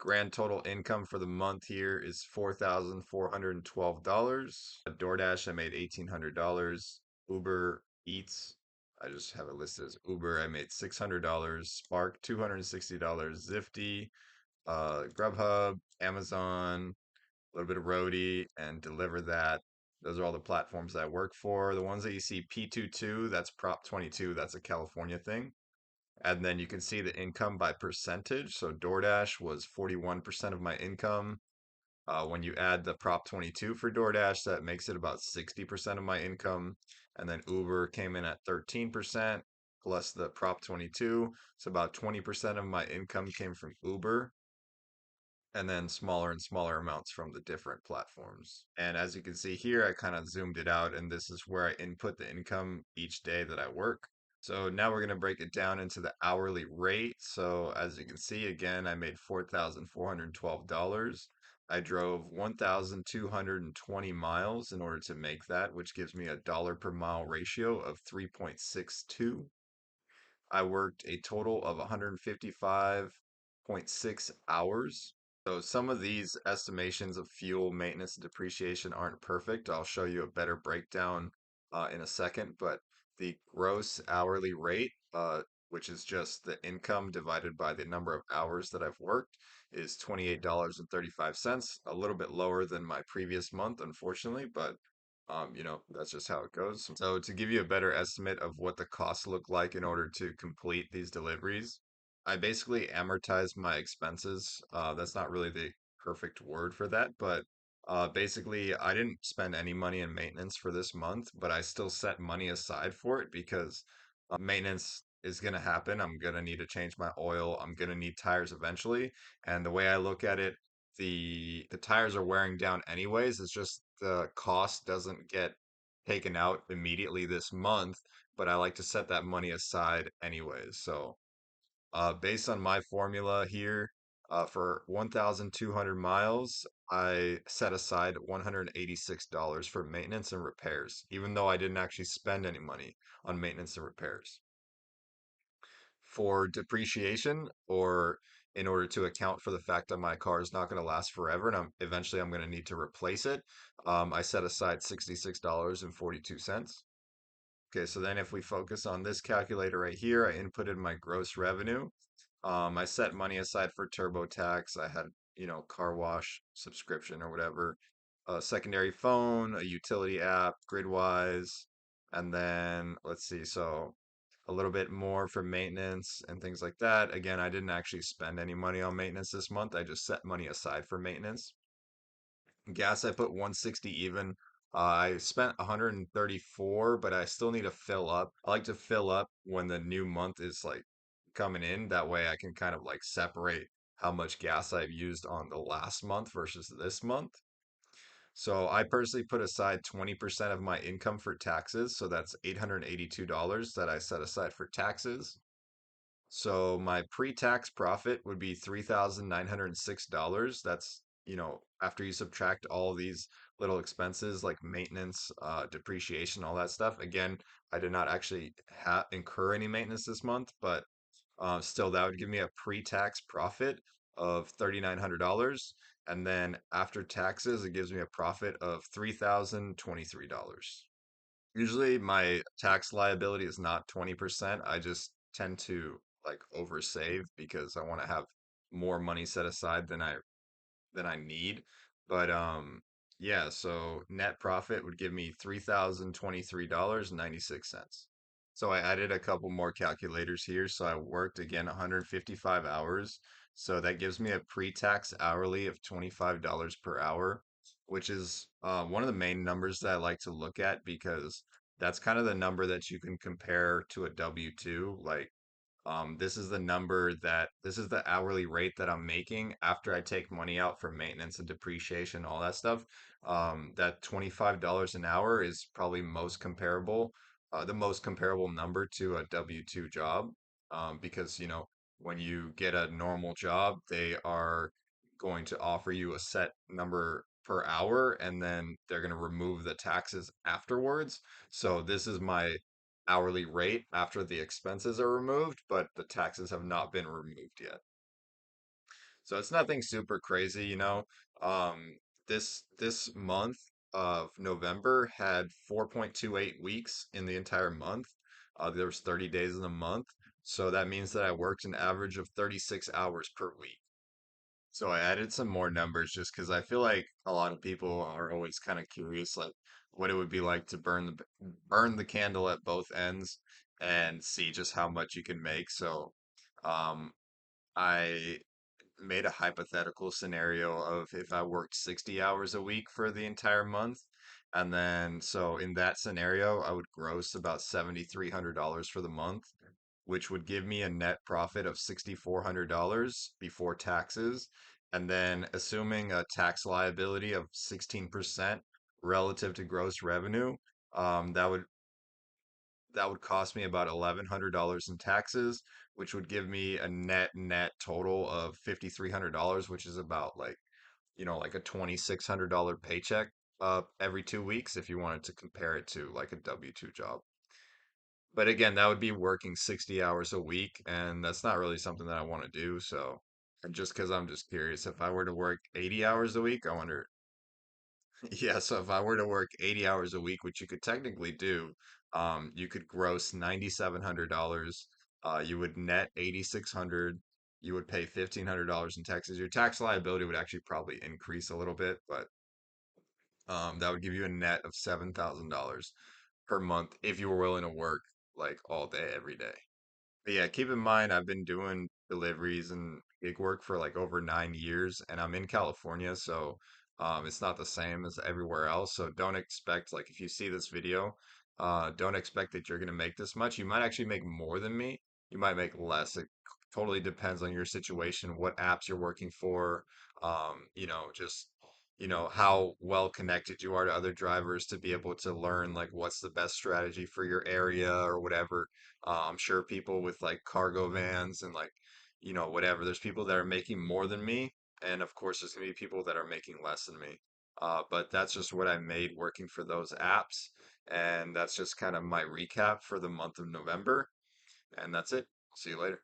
Grand total income for the month here is $4,412. DoorDash, I made $1,800. Uber Eats, I just have it listed as Uber, I made $600. Spark, $260. Zifty, Grubhub, Amazon, a little bit of Roadie, and Deliver That. Those are all the platforms that I work for. The ones that you see P22, that's Prop 22, that's a California thing. And then you can see the income by percentage. So DoorDash was 41% of my income. When you add the Prop 22 for DoorDash, that makes it about 60% of my income. And then Uber came in at 13% plus the Prop 22. So about 20% of my income came from Uber, and then smaller and smaller amounts from the different platforms. And as you can see here, I kind of zoomed it out, and this is where I input the income each day that I work. So now we're going to break it down into the hourly rate. So as you can see, again, I made $4,412. I drove 1,220 miles in order to make that, which gives me a dollar per mile ratio of 3.62. I worked a total of 155.6 hours. So some of these estimations of fuel maintenance and depreciation aren't perfect. I'll show you a better breakdown in a second, but the gross hourly rate, which is just the income divided by the number of hours that I've worked, is $28.35, a little bit lower than my previous month, unfortunately, but that's just how it goes. So to give you a better estimate of what the costs look like in order to complete these deliveries, I basically amortize my expenses. That's not really the perfect word for that, but basically, I didn't spend any money in maintenance for this month, but I still set money aside for it because maintenance is going to happen. I'm going to need to change my oil. I'm going to need tires eventually. And the way I look at it, the tires are wearing down anyways. It's just the cost doesn't get taken out immediately this month, but I like to set that money aside anyways. So based on my formula here, for 1,200 miles, I set aside $186 for maintenance and repairs, even though I didn't actually spend any money on maintenance and repairs. For depreciation, or in order to account for the fact that my car is not going to last forever and eventually I'm going to need to replace it, I set aside $66.42. Okay, so then if we focus on this calculator right here, I inputted my gross revenue. I set money aside for TurboTax. I had, car wash subscription or whatever, a secondary phone, a utility app, Gridwise, and then let's see, so a little bit more for maintenance and things like that. Again, I didn't actually spend any money on maintenance this month. I just set money aside for maintenance. Gas, I put 160 even. I spent 134, but I still need to fill up. I like to fill up when the new month is like coming in. That way I can kind of like separate how much gas I've used on the last month versus this month. So I personally put aside 20% of my income for taxes. So that's $882 that I set aside for taxes. So my pre-tax profit would be $3,906. That's, after you subtract all these little expenses like maintenance, depreciation, all that stuff. Again, I did not actually incur any maintenance this month, but still that would give me a pre-tax profit of $3,900. And then after taxes, it gives me a profit of $3,023. Usually my tax liability is not 20%. I just tend to like oversave because I want to have more money set aside than I need. But yeah, so net profit would give me $3,023.96. So I added a couple more calculators here. So I worked again 155 hours. So that gives me a pre-tax hourly of $25 per hour, which is one of the main numbers that I like to look at because that's kind of the number that you can compare to a W-2. Like this is the hourly rate that I'm making after I take money out for maintenance and depreciation, all that stuff. That $25 an hour is probably the most comparable number to a W-2 job. Because, when you get a normal job, they are going to offer you a set number per hour and then they're going to remove the taxes afterwards. So this is my hourly rate after the expenses are removed, but the taxes have not been removed yet. So it's nothing super crazy, you know. This month of November had 4.28 weeks in the entire month. There was 30 days in the month. So that means that I worked an average of 36 hours per week. So I added some more numbers just because I feel like a lot of people are always kind of curious, like what it would be like to burn the candle at both ends and see just how much you can make. So um, I made a hypothetical scenario of if I worked 60 hours a week for the entire month. And then, so in that scenario, I would gross about $7,300 for the month, which would give me a net profit of $6,400 before taxes. And then, assuming a tax liability of 16% relative to gross revenue, that would cost me about $1,100 in taxes, which would give me a net total of $5,300, which is about like, like a $2,600 paycheck every 2 weeks if you wanted to compare it to like a W-2 job. But again, that would be working 60 hours a week, and that's not really something that I want to do. So, and just because I'm just curious, if I were to work 80 hours a week, I wonder. Yeah, so if I were to work 80 hours a week, which you could technically do, you could gross $9,700. You would net 8,600. You would pay $1,500 in taxes. Your tax liability would actually probably increase a little bit, but that would give you a net of $7,000 per month if you were willing to work like all day, every day. But yeah, keep in mind, I've been doing deliveries and gig work for like over 9 years, and I'm in California, so it's not the same as everywhere else. So don't expect, like, if you see this video, don't expect that you're gonna make this much. You might actually make more than me. You might make less. It totally depends on your situation, what apps you're working for, just how well connected you are to other drivers to be able to learn like what's the best strategy for your area or whatever. I'm sure people with like cargo vans and like, whatever, there's people that are making more than me. And of course, there's going to be people that are making less than me. But that's just what I made working for those apps. And that's just kind of my recap for the month of November. And that's it. See you later.